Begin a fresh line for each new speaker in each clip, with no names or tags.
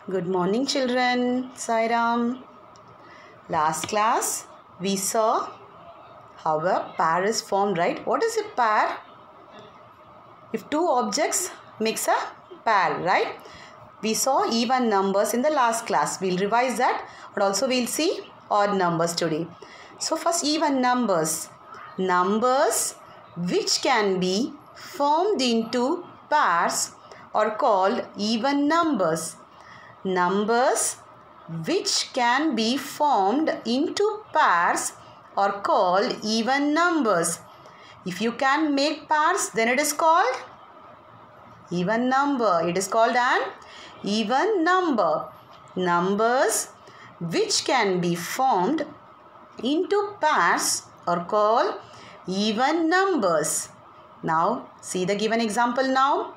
Good morning, children. Sairam. Last class we saw how a pair is formed, right? What is a pair? If two objects makes a pair, right? We saw even numbers in the last class. We'll revise that, but also we'll see odd numbers today. So first, even numbers. Numbers which can be formed into pairs are called even numbers. Numbers which can be formed into pairs are called even numbers. If you can make pairs, then it is called even number. It is called an even number. Numbers which can be formed into pairs are called even numbers. Now, see the given example now.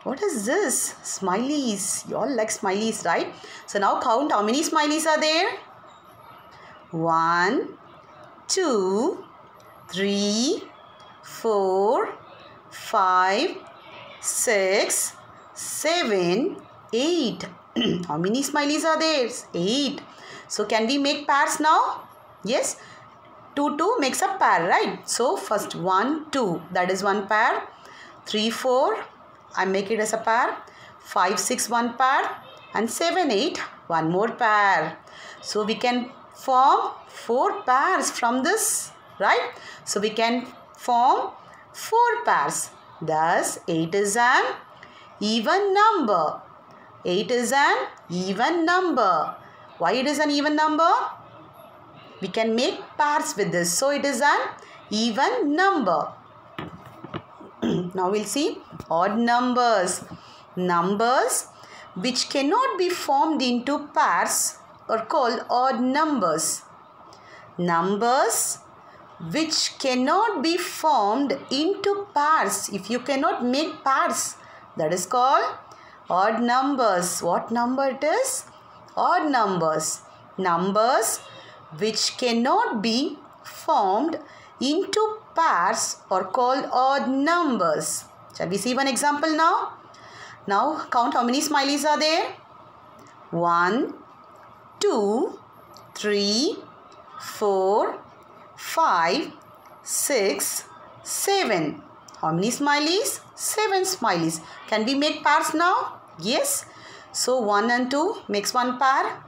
What is this? Smileys. You all like smileys, right? So now count how many smileys are there. 1, 2, 3, 4, 5, 6, 7, 8. How many smileys are there? 8. So can we make pairs now? Yes. 2, 2 makes a pair, right? So first 1, 2. That is one pair. 3, 4. I make it as a pair. 5, 6, one pair. And 7, 8, one more pair. So we can form 4 pairs from this, right? So we can form 4 pairs. Thus, 8 is an even number. 8 is an even number. Why it is an even number? We can make pairs with this. So it is an even number. Now we'll see odd numbers. Numbers which cannot be formed into pairs are called odd numbers. Numbers which cannot be formed into pairs. If you cannot make pairs, that is called odd numbers. What number it is? Odd numbers. Numbers which cannot be formed into pairs are called odd numbers. Shall we see one example now? Now count how many smileys are there. 1, 2, 3, 4, 5, 6, 7. How many smileys? 7 smileys. Can we make pairs now? Yes. So 1 and 2 makes one pair.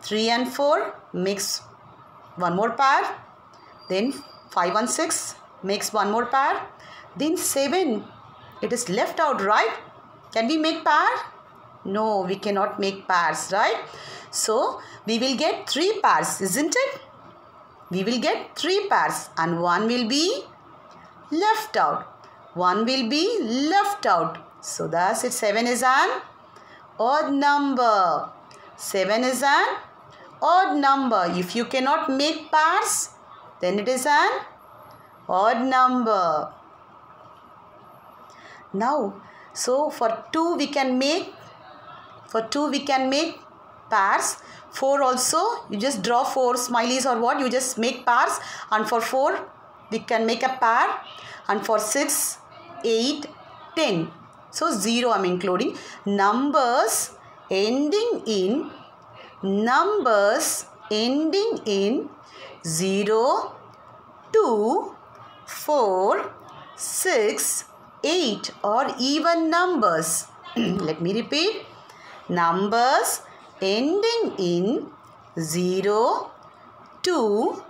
3 and 4 makes one more pair. Then 5 and 6 makes one more pair. Then 7. It is left out, right? Can we make pair? No, we cannot make pairs, right? So we will get 3 pairs, isn't it? We will get 3 pairs and one will be left out. One will be left out. So thus 7 is an odd number. 7 is an odd number. If you cannot make pairs, then it is an odd number. Now, so for 2 we can make pairs. 4 also, you just draw 4 smileys or what, you just make pairs, and for 4 we can make a pair, and for 6, 8, 10. So 0 I am including. Numbers ending in 0, 2, 4, 6, 8 or even numbers. Let me repeat. Numbers ending in 0, 2,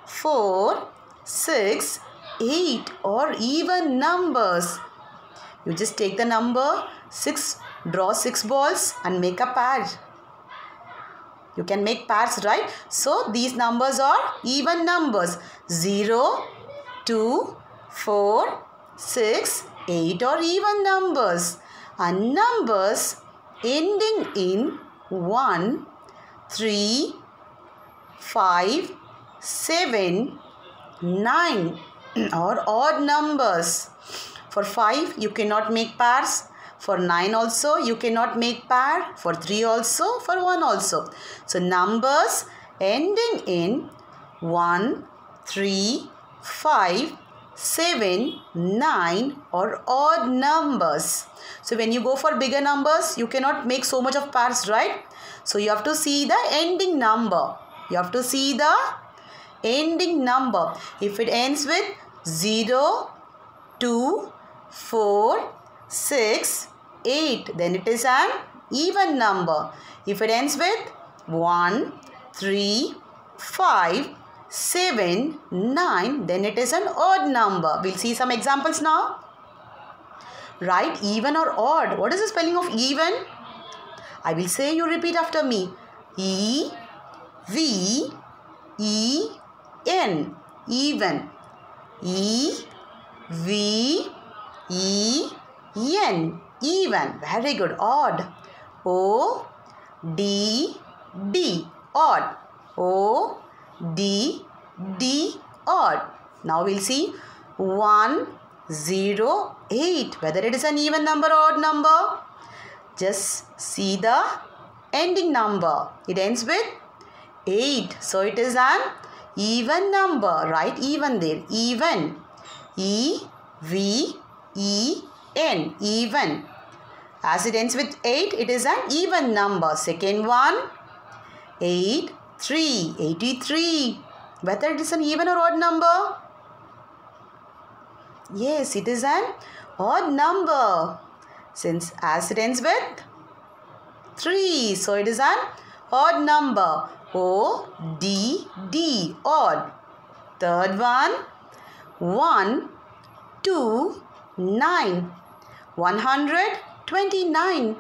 4, 6, 8 or even numbers. You just take the number 6, draw 6 balls and make a pair. You can make pairs, right? So these numbers are even numbers. 0, 2, 4, 6, 8 or even numbers. And numbers ending in 1, 3, 5, 7, 9 or odd numbers. For 5 you cannot make pairs. For 9 also you cannot make pair. For 3 also. For 1 also. So numbers ending in 1, 3, 5, 7, 9 or odd numbers. So when you go for bigger numbers, you cannot make so much of pairs, right? So you have to see the ending number. You have to see the ending number. If it ends with 0, 2, 4, 6, 8, then it is an even number. If it ends with 1, 3, 5, 7, 9, then it is an odd number. We'll see some examples now. Write even or odd. What is the spelling of even? I will say, you repeat after me. E, V, E, N. Even. E, V, E, N. Even. Very good. Odd. O, D, D. Odd. O, D, D. Odd. Now we'll see 1, 0, 8. Whether it is an even number or odd number. Just see the ending number. It ends with 8. So it is an even number. Write even there. Even. E, V, E, N. Even. As it ends with 8, it is an even number. Second one, 8, 3, 83. Whether it is an even or odd number? Yes, it is an odd number. Since as it ends with 3, so it is an odd number. O, D, D. Odd. Third one, 1, 2, 9. 129.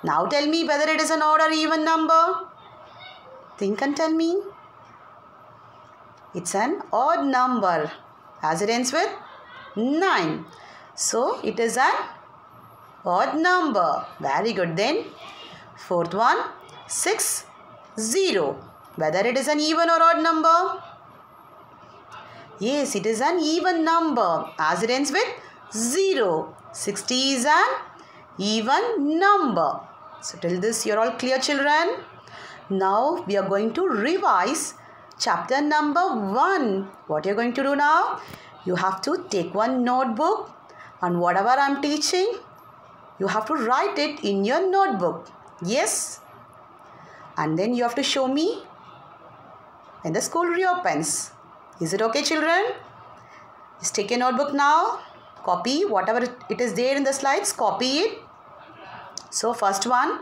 Now tell me whether it is an odd or even number. Think and tell me. It's an odd number as it ends with 9. So it is an odd number. Very good. Then fourth one, 6, 0. Whether it is an even or odd number? Yes, it is an even number as it ends with 0. 60 is an even number. So till this you are all clear, children. Now we are going to revise chapter number 1. What you are going to do now? You have to take one notebook and whatever I am teaching, you have to write it in your notebook. Yes. And then you have to show me when the school reopens. Is it okay, children? Just take your notebook now. Copy whatever it is there in the slides. Copy it. So first one,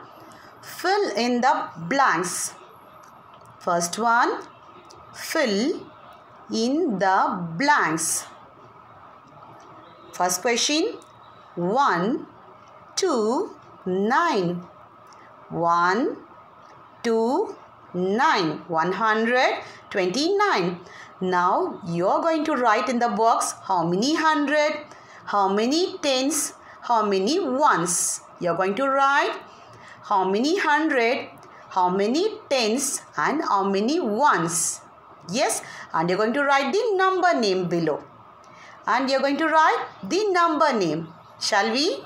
fill in the blanks. First one, fill in the blanks. First question, 1, 2, 9. 1, 2, 9. 129. Now you are going to write in the box how many hundred, how many tens, how many ones. You are going to write how many hundred, how many tens and how many ones. Yes, and you are going to write the number name below. And you are going to write the number name. Shall we?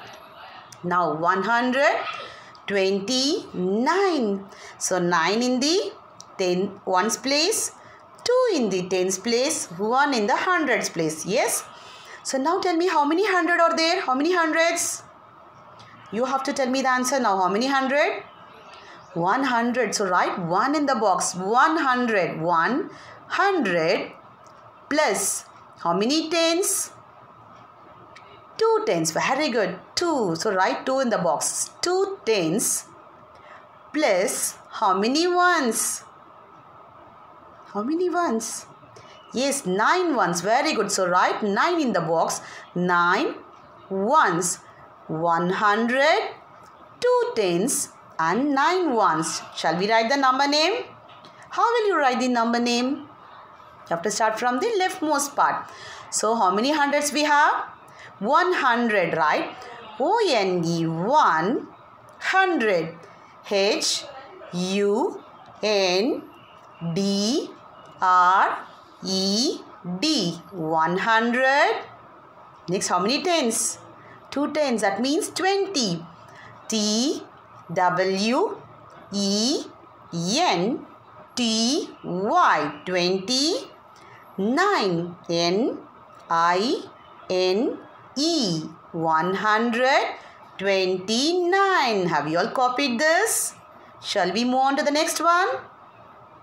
Now 129. So 9 in the ones place, 2 in the tens place, 1 in the hundreds place. Yes. So now tell me how many hundred are there? How many hundreds? You have to tell me the answer now. How many hundred? 100. So write 1 in the box. 100. 100 plus how many tens? 2 tens. Very good. 2. So write 2 in the box. 2 tens plus how many ones? How many ones? Yes, 9 ones. Very good. So write 9 in the box. 9 ones. 100, 2 tens and 9 ones. Shall we write the number name? How will you write the number name? You have to start from the leftmost part. So how many hundreds we have? 100, right? O-N-E, 100. H-U-N-D-R-E-D. 100. Next, how many tens? 2 tens. That means 20. T-W-E-N-T-Y. 20. 9. N-I-N-E. N-E. 129. Have you all copied this? Shall we move on to the next one?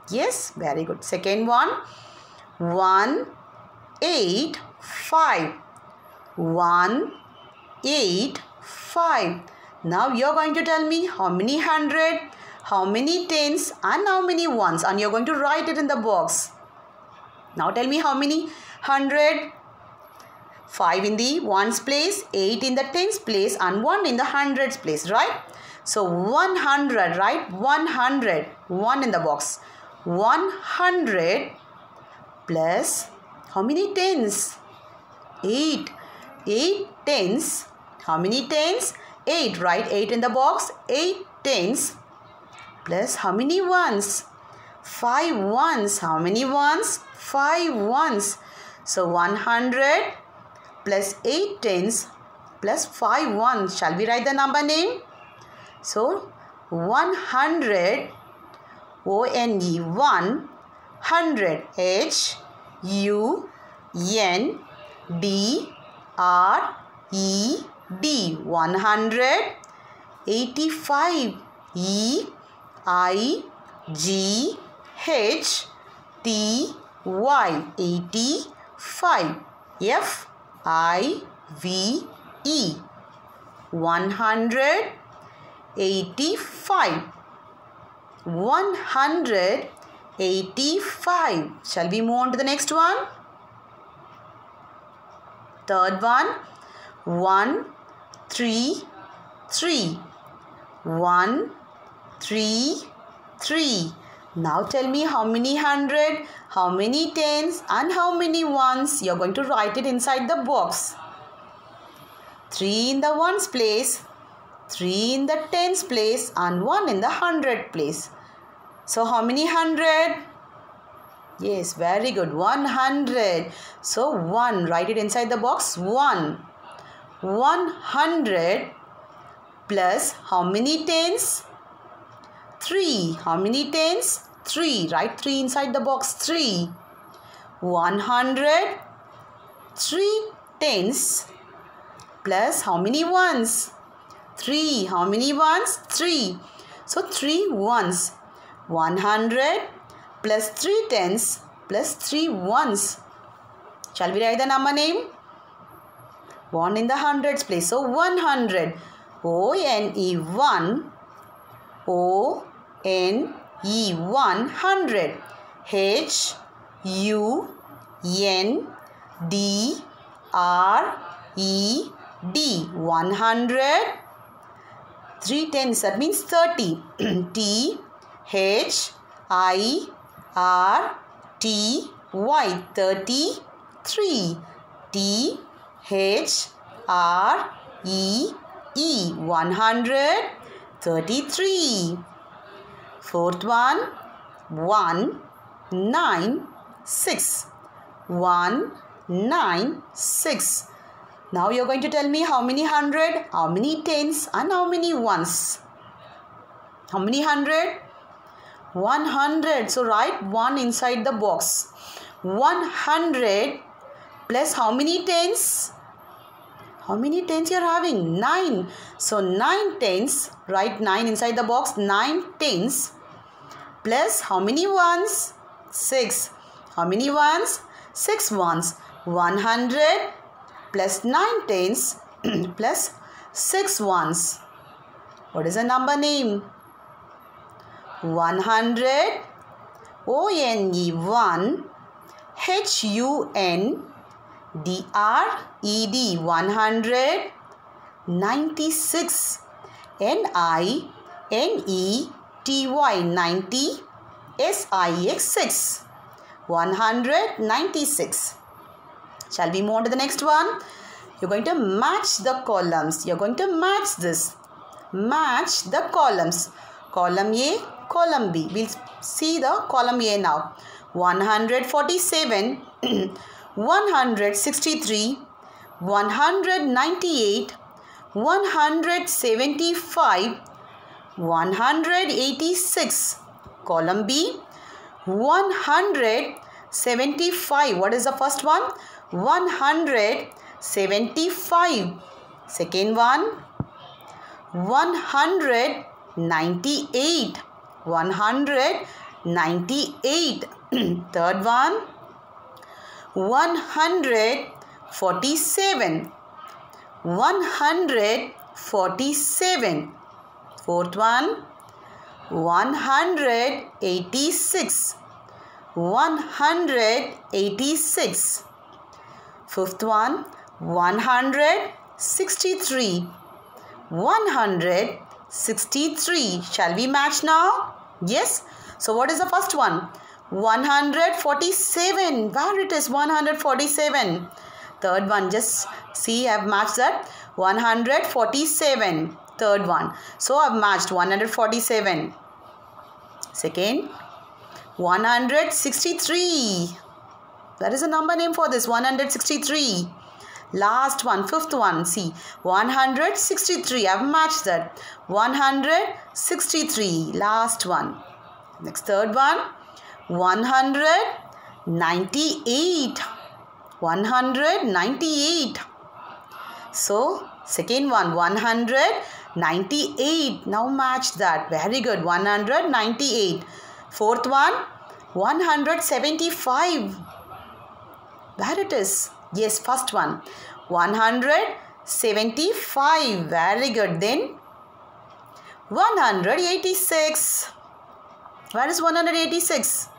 Yes, very good. Second one. 185. 185. Now you are going to tell me how many hundred, how many tens and how many ones, and you are going to write it in the box. Now tell me how many hundred. 5 in the ones place, 8 in the tens place and 1 in the hundreds place, right? So 100, right? 100. 1 in the box. 100 plus how many tens? 8. 8 tens. How many tens? 8, right? 8 in the box. 8 tens plus how many ones? 5 ones. How many ones? 5 ones. So 100 plus 8 tens plus 5 ones. Shall we write the number name? So 100, O-N-E, 100, H-U-N-D-R-E-D, 100, 85, E-I-G-H-T-Y, 85, F-I-V-E, 185. 185. Shall we move on to the next one? Third one. 133. 133. Now tell me how many hundred, how many tens and how many ones. You are going to write it inside the box. 3 in the ones place, 3 in the tens place and 1 in the hundred place. So how many hundred? Yes, very good. 100. So 1. Write it inside the box. 1. 100 plus how many tens? 3. How many tens? 3. Write 3 inside the box. 3. 100. 3 tens plus how many ones? 3. How many ones? 3. So 3 ones. 100 plus 3 tens plus 3 ones. Shall we write the number name? 1 in the hundreds place. So 100. O-N-E, 1. O-N-E, 100. H-U-N-D-R-E-D, 100. 3 tens, that means 30. T-H-I-R-T-Y, 33. T-H-R-E-E, 133. Fourth one. 196. 196. Now you are going to tell me how many hundred, how many tens and how many ones. How many hundred? 100. So write 1 inside the box. 100 plus how many tens? How many tens you are having? 9. So 9 tens. Write 9 inside the box. 9 tens plus how many ones? 6. How many ones? 6 ones. 100 plus 9 tens plus 6 ones. What is the number name? 100. O-N-E, 1. H-U-N-D-R-E-D, 100. 96. N-I-N-E-T-Y, 90. S-I-X, 6. 196. Shall we move on to the next one? You're going to match the columns. You're going to match this. Match the columns. Column A, column B. We'll see the column A now. 147, 163, 198, 175, 186. Column B, 175. What is the first one? 175. 175. Second one, 198. 198. Third one, 147. 147. Fourth one, 186. 186. Fifth one, 163. 163. Shall we match now? Yes. So what is the first one? 147. Where it is? 147. Third one, just see, I have matched that. 147. Third one. So I have matched 147. Second, 163. There is a number name for this. 163. Last one, fifth one. See, 163. I have matched that. 163. Last one. Next, third one. 198. 198. So, second one, 198. Now match that. Very good. 198. Fourth one, 175. Where it is? Yes, first one. 175. Very good. Then 186. Where is 186?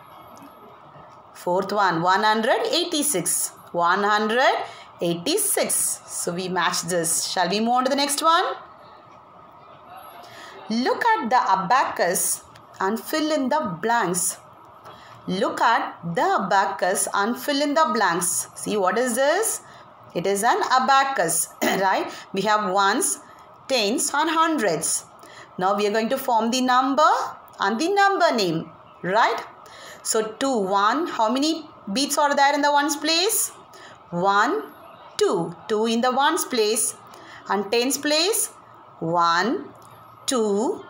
Fourth one, 186. 186. So we match this. Shall we move on to the next one? Look at the abacus and fill in the blanks. Look at the abacus and fill in the blanks. See, what is this? It is an abacus, right? We have ones, tens and hundreds. Now we are going to form the number and the number name, right? So 2, 1. How many beats are there in the ones place? 1, 2. 2 in the ones place. And tens place? 1, 2,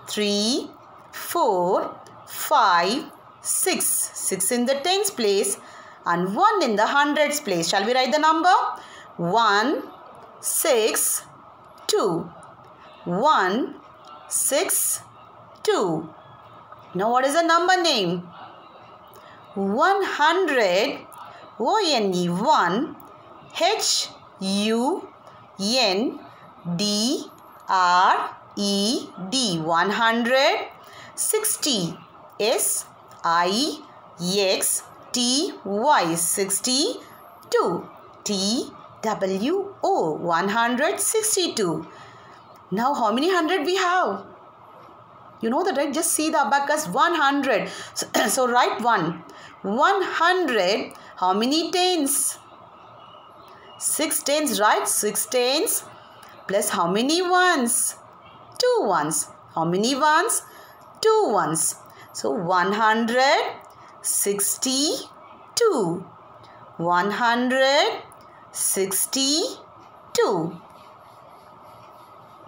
3, 4, 5, 6. 6 in the tens place and 1 in the hundreds place. Shall we write the number? 1, 6, 2. 1, 6, 2. Now what is the number name? 100. O-N-E 1. H-U-N-D-R-E-D 100. 60. S-I-X-T-Y 62. T-W-O 162. Now how many hundred we have? You know that, right? Just see the abacus. 100. So write 1. 100. How many tens? 6 tens, right? 6 tens. Plus how many ones? 2 ones. How many ones? 2 ones. So 162. 162.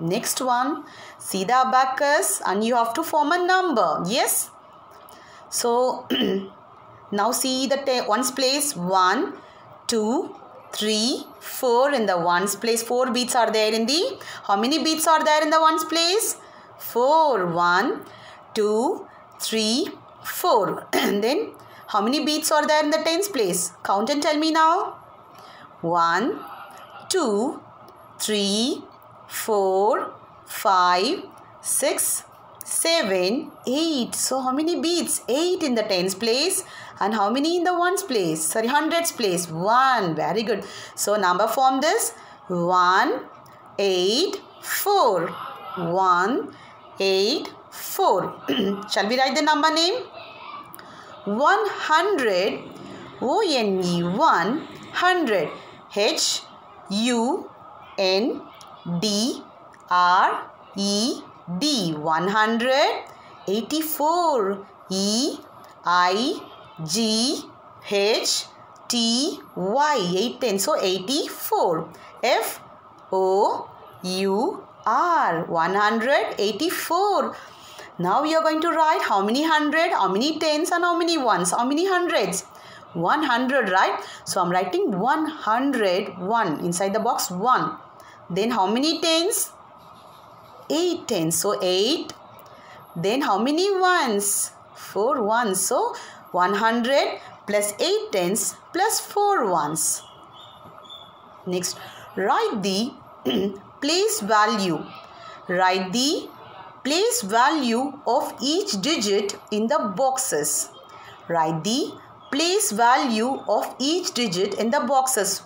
Next one, see the abacus and you have to form a number. Yes. So now see the ones place. 1, 2, 3, 4 in the ones place. 4 beats are there in the. How many beats are there in the ones place? 4. 1, 2, 3, 4. And then how many beats are there in the tens place? Count and tell me now. 1, 2, 3, 4, 5, 6, 7, 8. So how many beats? 8 in the tens place. And how many in the ones place? Sorry, hundreds place. 1. Very good. So number form this. 1, 8, 4. 1, 8, 4. Shall we write the number name? 100. O-N-E 100. H-U-N-D-R-E-D 100. 84. E-I-G-H-T-Y 8 10. So 84. F-O-U-R 184. Now we are going to write how many hundred, how many tens and how many ones, how many hundreds. 100, right? So I'm writing 101 inside the box 1. Then how many tens? 8 tens. So 8. Then how many ones? 4 ones. So 100 plus 8 tens plus 4 ones. Next, write the place value. Write the place value of each digit in the boxes. Write the place value of each digit in the boxes.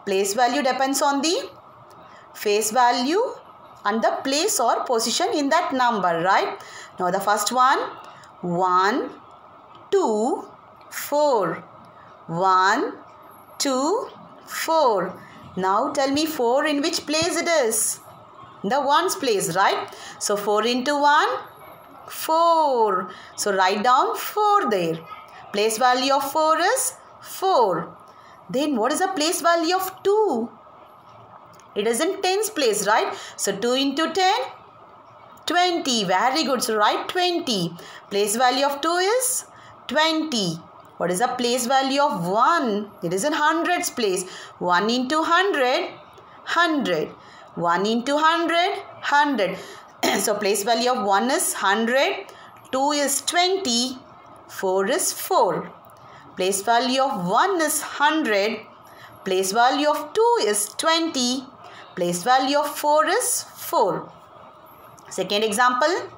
Place value depends on the face value and the place or position in that number, right? Now the first one, 1, 2, 4. 1, 2, 4. Now tell me 4 in which place it is? The ones place, right? So 4 into 1, 4. So write down 4 there. Place value of 4 is 4. Then what is the place value of 2? It is in tens place, right? So 2 into 10, 20. Very good. So write 20. Place value of 2 is 20. What is the place value of 1? It is in hundreds place. 1 into 100, 100. 1 into 100, 100. So place value of 1 is 100, 2 is 20, 4 is 4. Place value of 1 is 100, place value of 2 is 20, place value of 4 is 4. Second example,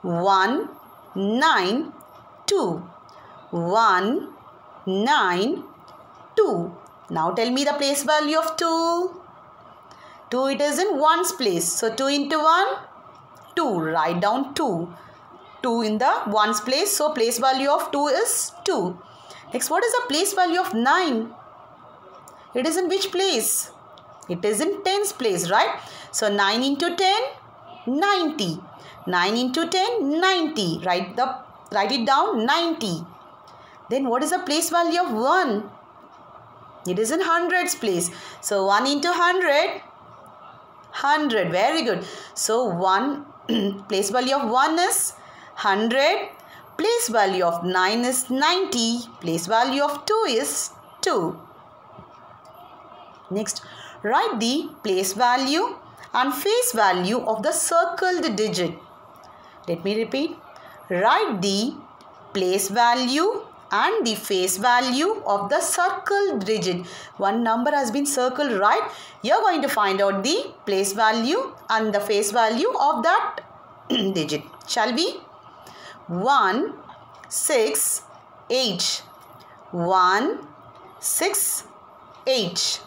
1, 9, 2. 1, 9, 2. Now tell me the place value of 2. 2 it is in ones place. So 2 into 1, 2. Write down 2. 2 in the ones place. So place value of 2 is 2. Next, what is the place value of 9? It is in which place? It is in tens place, right? So 9 into 10, 90. 9 into 10, 90. Write it down, 90. Then what is the place value of 1? It is in hundreds place. So 1 into 100, 100. Very good. So 1 place value of 1 is 100. Place value of 9 is 90. Place value of 2 is 2. Next, write the place value and face value of the circled digit. Let me repeat. Write the place value and the face value of the circled digit. One number has been circled, right? You are going to find out the place value and the face value of that digit. Shall we? 1, 6, 8. 1, 6, 8.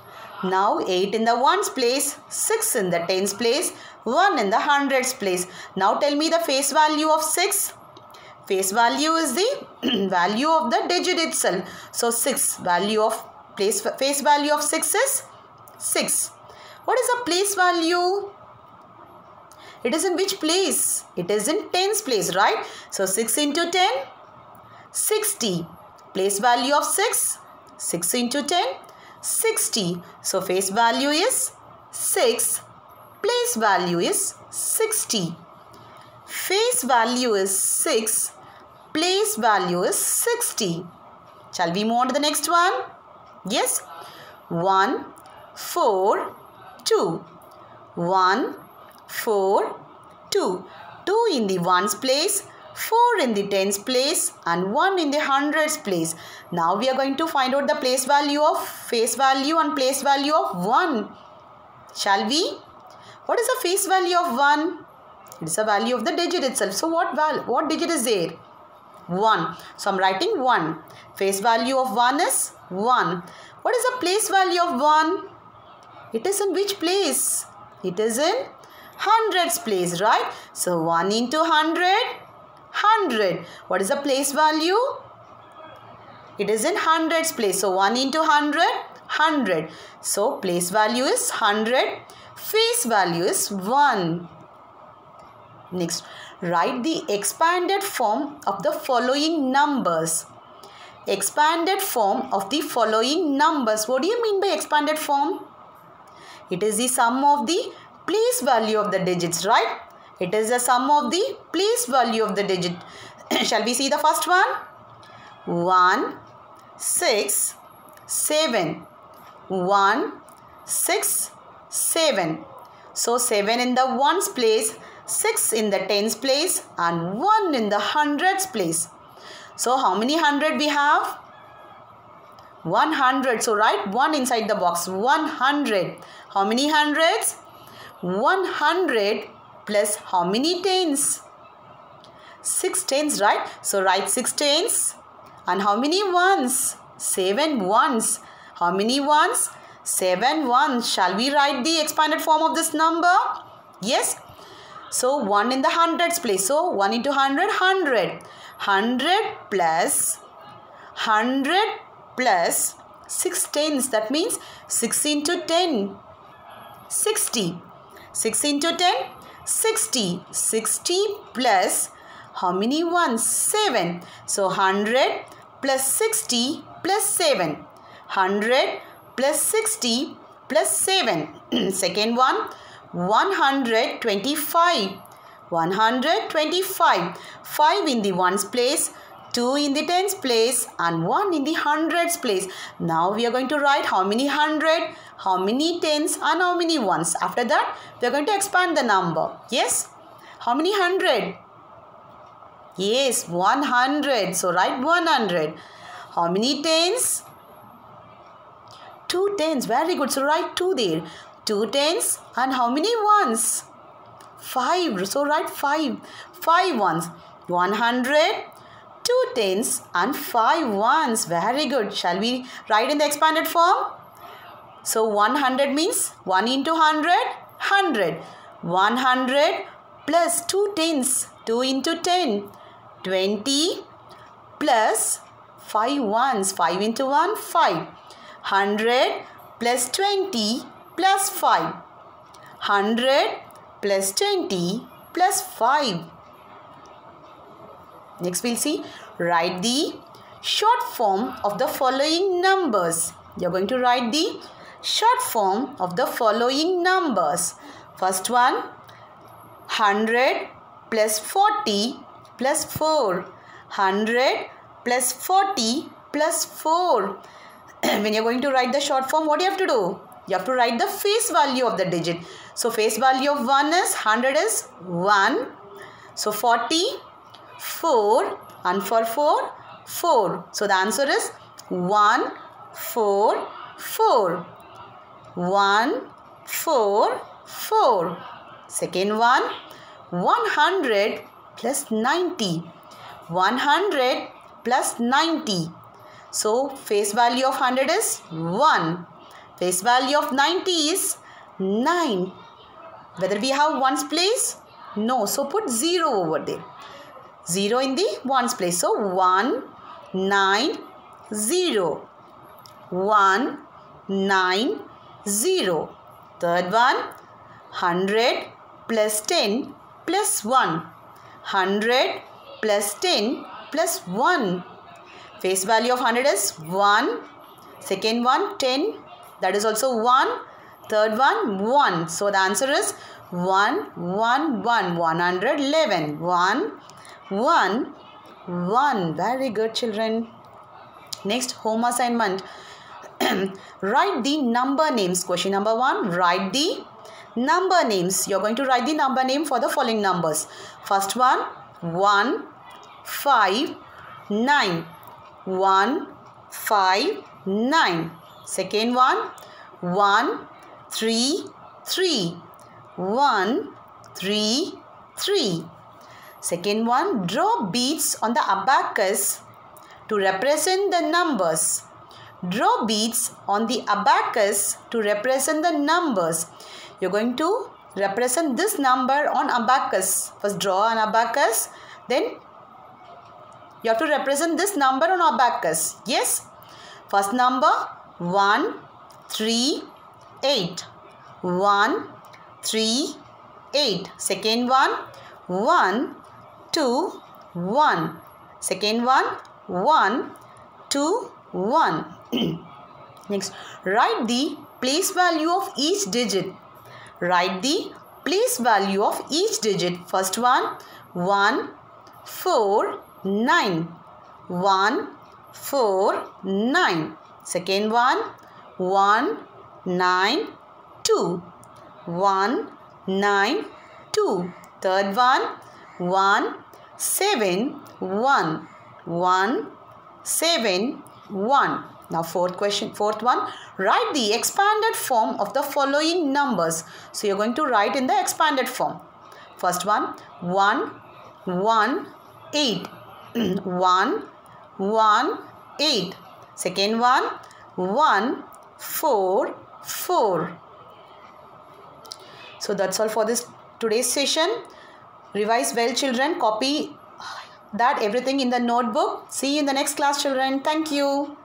Now 8 in the ones place, 6 in the tens place, 1 in the hundreds place. Now tell me the face value of 6. Face value is the value of the digit itself. So 6, face value of 6 is 6. What is the place value? It is in which place? It is in tens place, right? So 6 into 10, 60. Place value of 6, 6 into 10, 60. So face value is 6. Place value is 60. Face value is 6. Place value is 60. Shall we move on to the next one? Yes. 1, 4, 2. 1, 4, 2. 2 in the ones place, 4 in the tens place and 1 in the hundreds place. Now we are going to find out the place value of face value and place value of 1. Shall we? What is the face value of 1? It is the value of the digit itself. So what digit is there? 1. So I am writing 1. Face value of 1 is 1. What is the place value of 1? It is in which place? It is in hundreds place, right? So 1 into 100, 100. What is the place value? It is in hundreds place. So 1 into 100, 100. So place value is 100. Face value is 1. Next, write the expanded form of the following numbers. Expanded form of the following numbers. What do you mean by expanded form? It is the sum of the place value of the digits, right? It is the sum of the place value of the digit. Shall we see the first one? 1, 6, 7. 1, 6, 7. So 7 in the ones place, 6 in the tens place and 1 in the hundreds place. So how many hundred we have? 100. So write 1 inside the box. 100. How many hundreds? 100 plus how many tens? 6 tens, right? So write 6 tens. And how many ones? 7 ones. How many ones? 7 ones. Shall we write the expanded form of this number? Yes. So 1 in the hundreds place. So 1 into 100, 100. 100 plus 6 tens. That means 6 into 10. 60. 6 into 10, 60. 60 plus how many ones? 7. So 100 plus 60 plus 7. 100 plus 60 plus 7. Second one, 125. 125. 5 in the ones place, 2 in the tens place and 1 in the hundreds place. Now we are going to write how many hundred, how many tens and how many ones. After that we are going to expand the number. Yes. How many hundred? Yes, 100. So write 100. How many tens? 2 tens. Very good. So write 2 there. 2 tens and how many ones? 5. So write 5. 5 ones. 100, 2 tens and 5 ones. Very good. Shall we write in the expanded form? So 100 means 1 into 100, 100. 100 plus 2 tens. 2 into 10. 20 plus 5 ones. 5 into 1, 5. 100 plus 20 plus 5. 100 plus 20 plus 5. Next we'll see. Write the short form of the following numbers. You're going to write the short form of the following numbers. First one, 100 plus 40 plus 4. 100 plus 40 plus 4. When you're going to write the short form, what do you have to do? You have to write the face value of the digit. So face value of 1 is 100 is 1. So 40, 4 and for 4, 4. So the answer is 1, 4, 4. 1, 4, 4. Second one, 100 plus 90. 100 plus 90. So face value of 100 is 1. Face value of 90 is 9. Whether we have ones place? No. So put 0 over there. 0 in the ones place. So 1, 9, 0. 1, 9, 0. Third one, 100 plus 10 plus 1. 100 plus 10 plus 1. Face value of 100 is 1. Second one, 10. That is also 1. Third one, 1. So the answer is 1, 1, 1. 111. 1, 1, 1. Very good, children. Next, home assignment. Write the number names. Question number 1. Write the number names. You are going to write the number name for the following numbers. First one, 1, 5, 9. 1, 5, 9. Second one, 1, 3, 3. 1, 3, 3. Second one, draw beads on the abacus to represent the numbers. Draw beads on the abacus to represent the numbers. You're going to represent this number on abacus. First draw an abacus, then you have to represent this number on abacus. Yes. First number 1, 3, 8. 1, 3, 8. Second one 1, 2, 1. Second one 1, 2, 1. Next, write the place value of each digit. Write the place value of each digit. First one 1, 4, 9. 1, 4, 9. Second one, 1, 9, 2. 1, 9, 2. Third one, 1, 7, 1. 1, 7, 1. Now fourth one, write the expanded form of the following numbers. So you're going to write in the expanded form. First one, 1, 1, 8. 1, 1, 8. Second one, 1, 4, 4. So that's all for this today's session. Revise well, children. Copy that everything in the notebook. See you in the next class, children. Thank you.